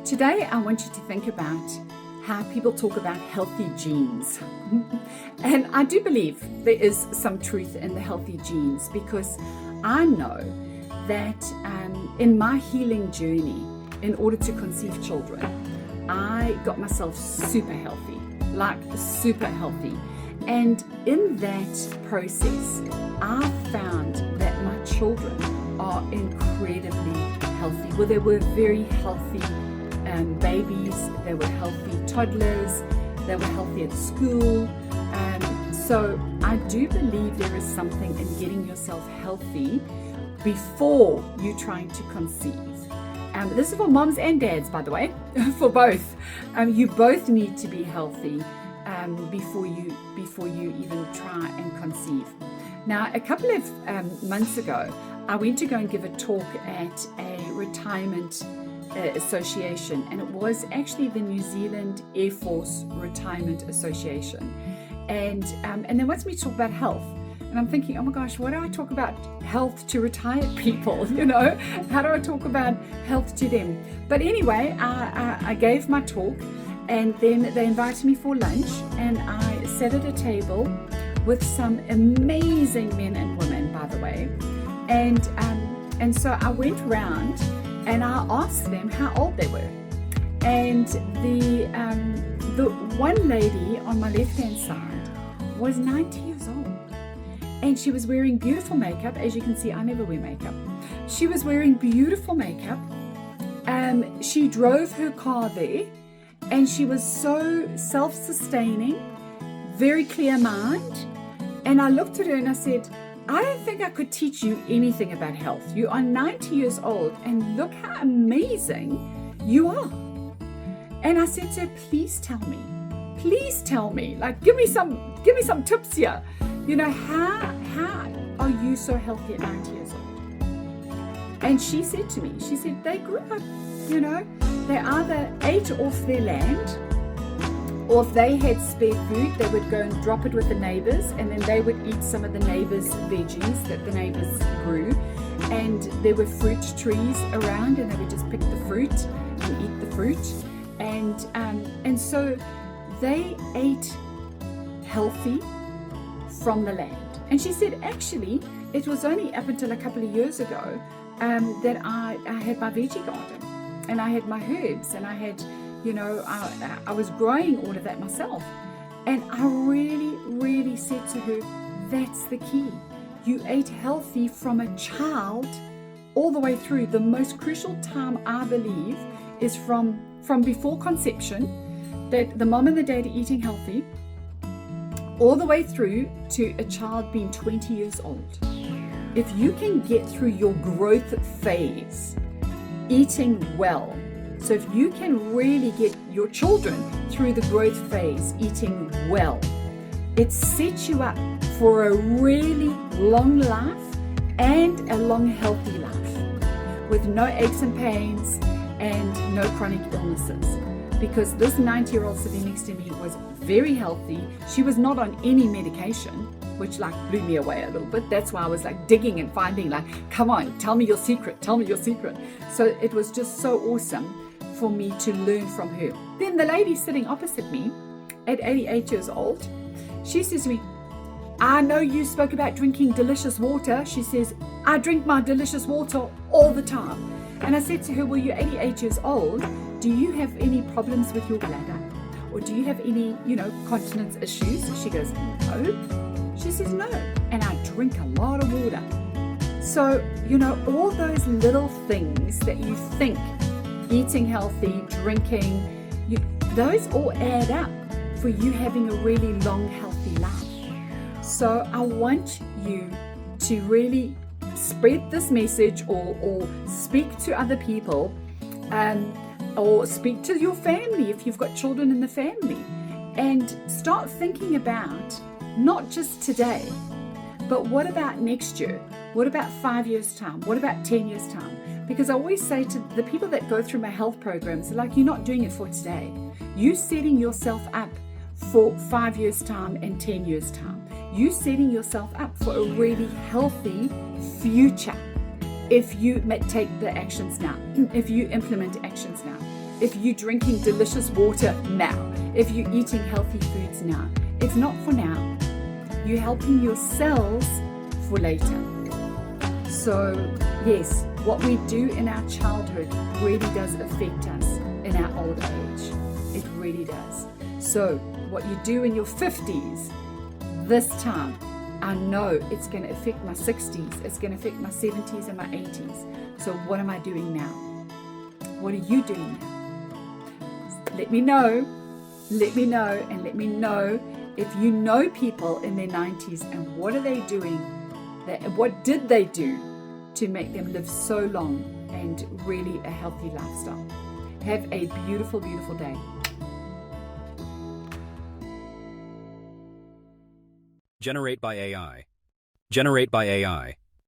Today, I want you to think about how people talk about healthy genes. And I do believe there is some truth in the healthy genes, because I know that in my healing journey, in order to conceive children, I got myself super healthy, like super healthy. And in that process, I found that my children are incredibly healthy. Well, they were very healthy babies, they were healthy toddlers, they were healthy at school. So I do believe there is something in getting yourself healthy before you trying to conceive. This is for moms and dads, by the way, for both. You both need to be healthy before you even try and conceive. Now, a couple of months ago, I went to go and give a talk at a retirement association, and it was actually the New Zealand Air Force Retirement Association. And they wanted me to talk about health. And I'm thinking, oh my gosh, what do I talk about health to retired people? You know, how do I talk about health to them? But anyway, I gave my talk, and then they invited me for lunch, and I sat at a table with some amazing men and women, by the way. And so I went around and I asked them how old they were. And the one lady on my left-hand side was 90 years old. And she was wearing beautiful makeup. As you can see, I never wear makeup. She was wearing beautiful makeup. She drove her car there, and she was so self-sustaining, very clear mind. And I looked at her and I said, I don't think I could teach you anything about health. You are 90 years old, and look how amazing you are. And I said to her, please tell me, like, give me some tips here. You know, how are you so healthy at 90 years old? And she said to me, they grew up, you know, they either ate off their land, or if they had spare food, they would go and drop it with the neighbors, and then they would eat some of the neighbors' veggies that the neighbors grew. And there were fruit trees around, and they would just pick the fruit and eat the fruit. And so they ate healthy from the land. And she said, actually, it was only up until a couple of years ago that I had my veggie garden, and I had my herbs, and I had, you know, I was growing all of that myself. And I really, really said to her, that's the key. You ate healthy from a child all the way through. The most crucial time, I believe, is from before conception, that the mom and the dad are eating healthy, all the way through to a child being 20 years old. If you can get through your growth phase eating well, so if you can really get your children through the growth phase eating well, it sets you up for a really long life and a long healthy life with no aches and pains and no chronic illnesses. Because this 90-year-old sitting next to me was very healthy. She was not on any medication, which like blew me away a little bit. That's why I was like digging and finding, like, come on, tell me your secret. So it was just so awesome for me to learn from her. Then the lady sitting opposite me at 88 years old, she says to me, I know you spoke about drinking delicious water. She says, I drink my delicious water all the time. And I said to her, well, you're 88 years old. Do you have any problems with your bladder? Or do you have any, you know, continence issues? She goes, no. She says, no. And I drink a lot of water. So, you know, all those little things that you think, eating healthy, drinking, those all add up for you having a really long, healthy life. So I want you to really spread this message, or speak to other people, or speak to your family if you've got children in the family, and start thinking about not just today, but what about next year? What about 5 years' time? What about 10 years' time? Because I always say to the people that go through my health programs, like, you're not doing it for today. You're setting yourself up for 5 years' time and 10 years' time. You're setting yourself up for a really healthy future if you take the actions now, if you implement actions now. if you're drinking delicious water now, if you're eating healthy foods now. It's not for now. You're helping your cells for later. So yes, what we do in our childhood really does affect us in our old age. It really does. So what you do in your 50s, this time, I know it's going to affect my 60s, it's going to affect my 70s and my 80s. So what am I doing now? What are you doing now? Let me know, and let me know if you know people in their 90s and what are they doing, what did they do to make them live so long and really a healthy lifestyle. Have a beautiful, beautiful day. Generate by AI. Generate by AI.